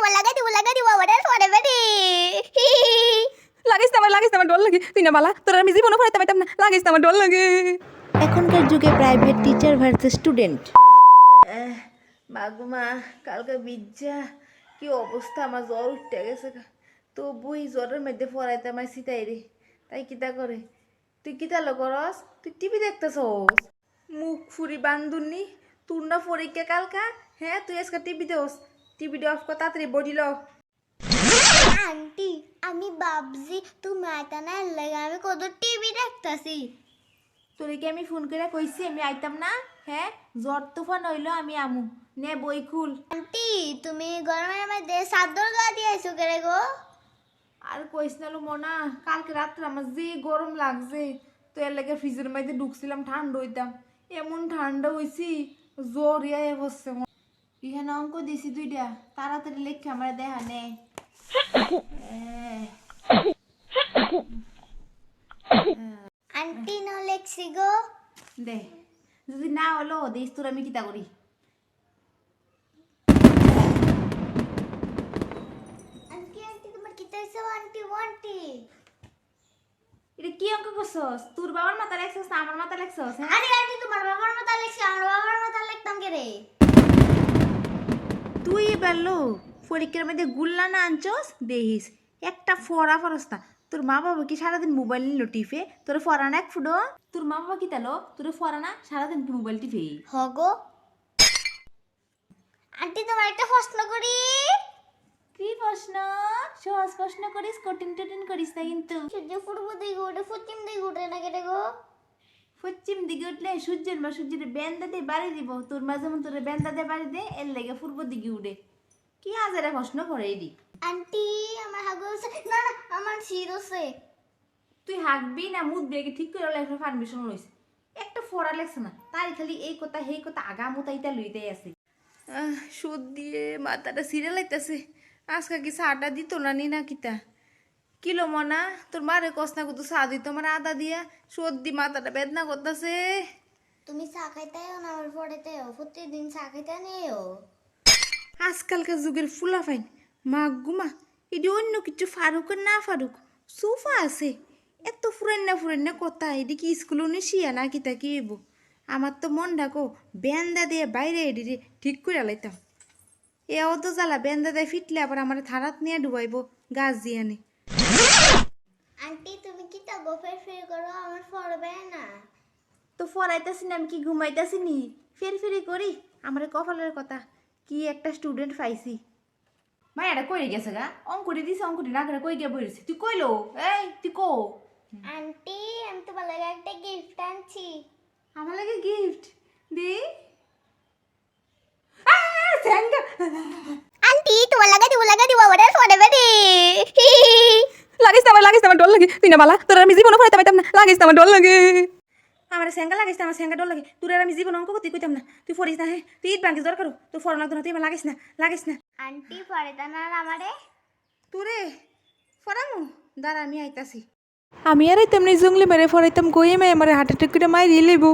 তোমার লাগাই দিব ওটার পরে বেটি লাগিস না আমার ডর লাগে তুই না বালা তোর আমি জীবনও পড়াইতে পারতাম না লাগিস না আমার ডর লাগে। এখনকার যুগে প্রাইভেট টিচার ভার্সেস স্টুডেন্ট। মাগুমা কালকে বিজ্জা কি অবস্থা, আমার জ্বর উঠতে গেছে তো বই জ্বরের মধ্যে পড়াইতে আমার সিটাই রে, তাই কিতা করে তুই কিতা লো করস, তুই টিভি দেখতেছস মুখ ফুরি বান্ধুনি তোর না পরীক্ষা কালকা, হ্যাঁ তুই আজকে টিভি দেস, টিভিটা অফ কর তাড়াতাড়ি বডি ল। আন্টি আমি বাবজি তুমি আইতা না লাগে আমি কত টিভি দেখতাছি। তোরে কি আমি ফোন করে কইছি আমি আইতাম না? হ্যাঁ জ্বর তুফান হইলো আমি আমু, নে বই খুল। আন্টি তুমি গরমের মধ্যে চাদর গা দিয়েছো কেরে গো? আর কইস না লো মনা, কালকে রাত্রে আমার যে গরম লাগছে তো এর লাগে ফ্রিজের মধ্যে ঢুকছিলাম ঠান্ডা হইতাম, এমন ঠান্ডা হইছি জ্বর ইয়ে বসছে। ইহানে অঙ্ক দিছি দুইটা, তাড়াতাড়ি লেখে আমার দেখা নে। আন্টি ন লেখছি গো। দে যদি না হলো দেশ তোর আমি কিতা করি। আন্টি আন্টি তোমার কি তাইছো আন্টি ওয়ান্টি? এটা কি অঙ্ক করছস? তোর বাবার মাথা লেখছস না আমার মাথা লেখছস? হ্যাঁ আরে আন্টি তোমার বাবার মাথা লেখছি আমার বাবার মাথা লিখতাম কেরে? তুই বেরলো পরীক্ষার মধ্যে গুল্লা না আনছস দেখিস একটা ফরা ফরস্তা। তোর মা বাবা কি সারাদিন মোবাইল নিল টিপে, তোর ফরা না এক ফুটো? তোর মা বাবা কি তালো তোর ফরা না সারাদিন মোবাইল টিপে? হগো আন্টি তোমার একটা প্রশ্ন করি। কি প্রশ্ন? সহজ প্রশ্ন করিস, কঠিন টঠিন করিস না কিন্তু। সূর্য পূর্ব দিকে ওঠে পশ্চিম দিকে ওঠে না কেটে গো? পশ্চিম দিকে উঠলে সূর্যের মা সূর্যের বেন্দা দিয়ে বাড়ি দিব, তোর মা যেমন তোর বেন্দা দিয়ে বাড়ি দে এর লেগে পূর্ব দিকে উঠে। কি হাজারে প্রশ্ন করে এদি? আন্টি আমার হাগু না না আমার শীত আছে। তুই হাঁকবি না মুখ বেগে ঠিক করে লেখার পারমিশন লইছে, একটা ফরা লেখছে না তাই খালি এই কথা সেই কথা আগা মোতাইটা লইতেই আছে। সুদ দিয়ে মাথাটা সিরিয়াল লাইতেছে, আজকে কি চাটা দিত না নি না কিতা কিলো মনা তোর মারে কসনা কত চা দিত আমার আদা দিয়া সর্দি মাথাটা বেদনা করতেছে। তুমি চা খাইতেও না আমার পড়েতেও প্রতিদিন চা খাইতে নেও। আজকালকার যুগের ফুলা ফাইন মা গুমা এটি অন্য কিছু ফারুক আর না ফারুক সোফা আছে এত ফুরান্না কথা এটি কি স্কুল শিয়া না কিতা কি হইব? আমার তো মন ডাকো বেন্দা দিয়ে বাইরে এডিরে ঠিক করে লাইতাম, এও তো জ্বালা বেন্দা দিয়ে ফিটলে আবার আমার থানাত নিয়ে ডুবাইব গাছ দিয়ে আনে। আন্টি তুমি কি তা গোফের ফের করো আমার পড়বে না। তো ফরাইতেছি না আমি কি ঘুমাইতেছি নি, ফেরি করি আমার কপালের কথা কি একটা স্টুডেন্ট পাইছি। মায়াটা কই গেছে গা, অঙ্কুরি দিছে অঙ্কুরি না করে কই গিয়ে বইছে, তুই কইলো এই তুই কো? আন্টি আমি তোমার লাগে একটা গিফট আনছি। আমার লাগে গিফট দি? আন্টি তোমার লাগাই দিব ওটার পরে বেটি লাগিস না আমার ডর লাগে তুই না বালা তোর আমি জীবনও পড়াইতে পারতাম না লাগিস না আমার ডর লাগে। আমার স্যাঙ্গা লাগিস না, আমার স্যাঙ্গা ডর লাগে, তোর আর আমি জীবন অঙ্ক করতে কইতাম না, তুই ফরিস না। হ্যাঁ তুই ঈদ ব্যাংকে দরকার তুই ফরন লাগতো না, তুই আমার লাগিস না। আন্টি পরে তা না আমারে তোরে ফরামু দাঁড়া আমি আইতাছি। আমি আর তেমনি জঙ্গলি মেরে পড়াইতাম গইয়ে মেয়ে আমার হার্ট অ্যাটাক করে মাই রিলেবো।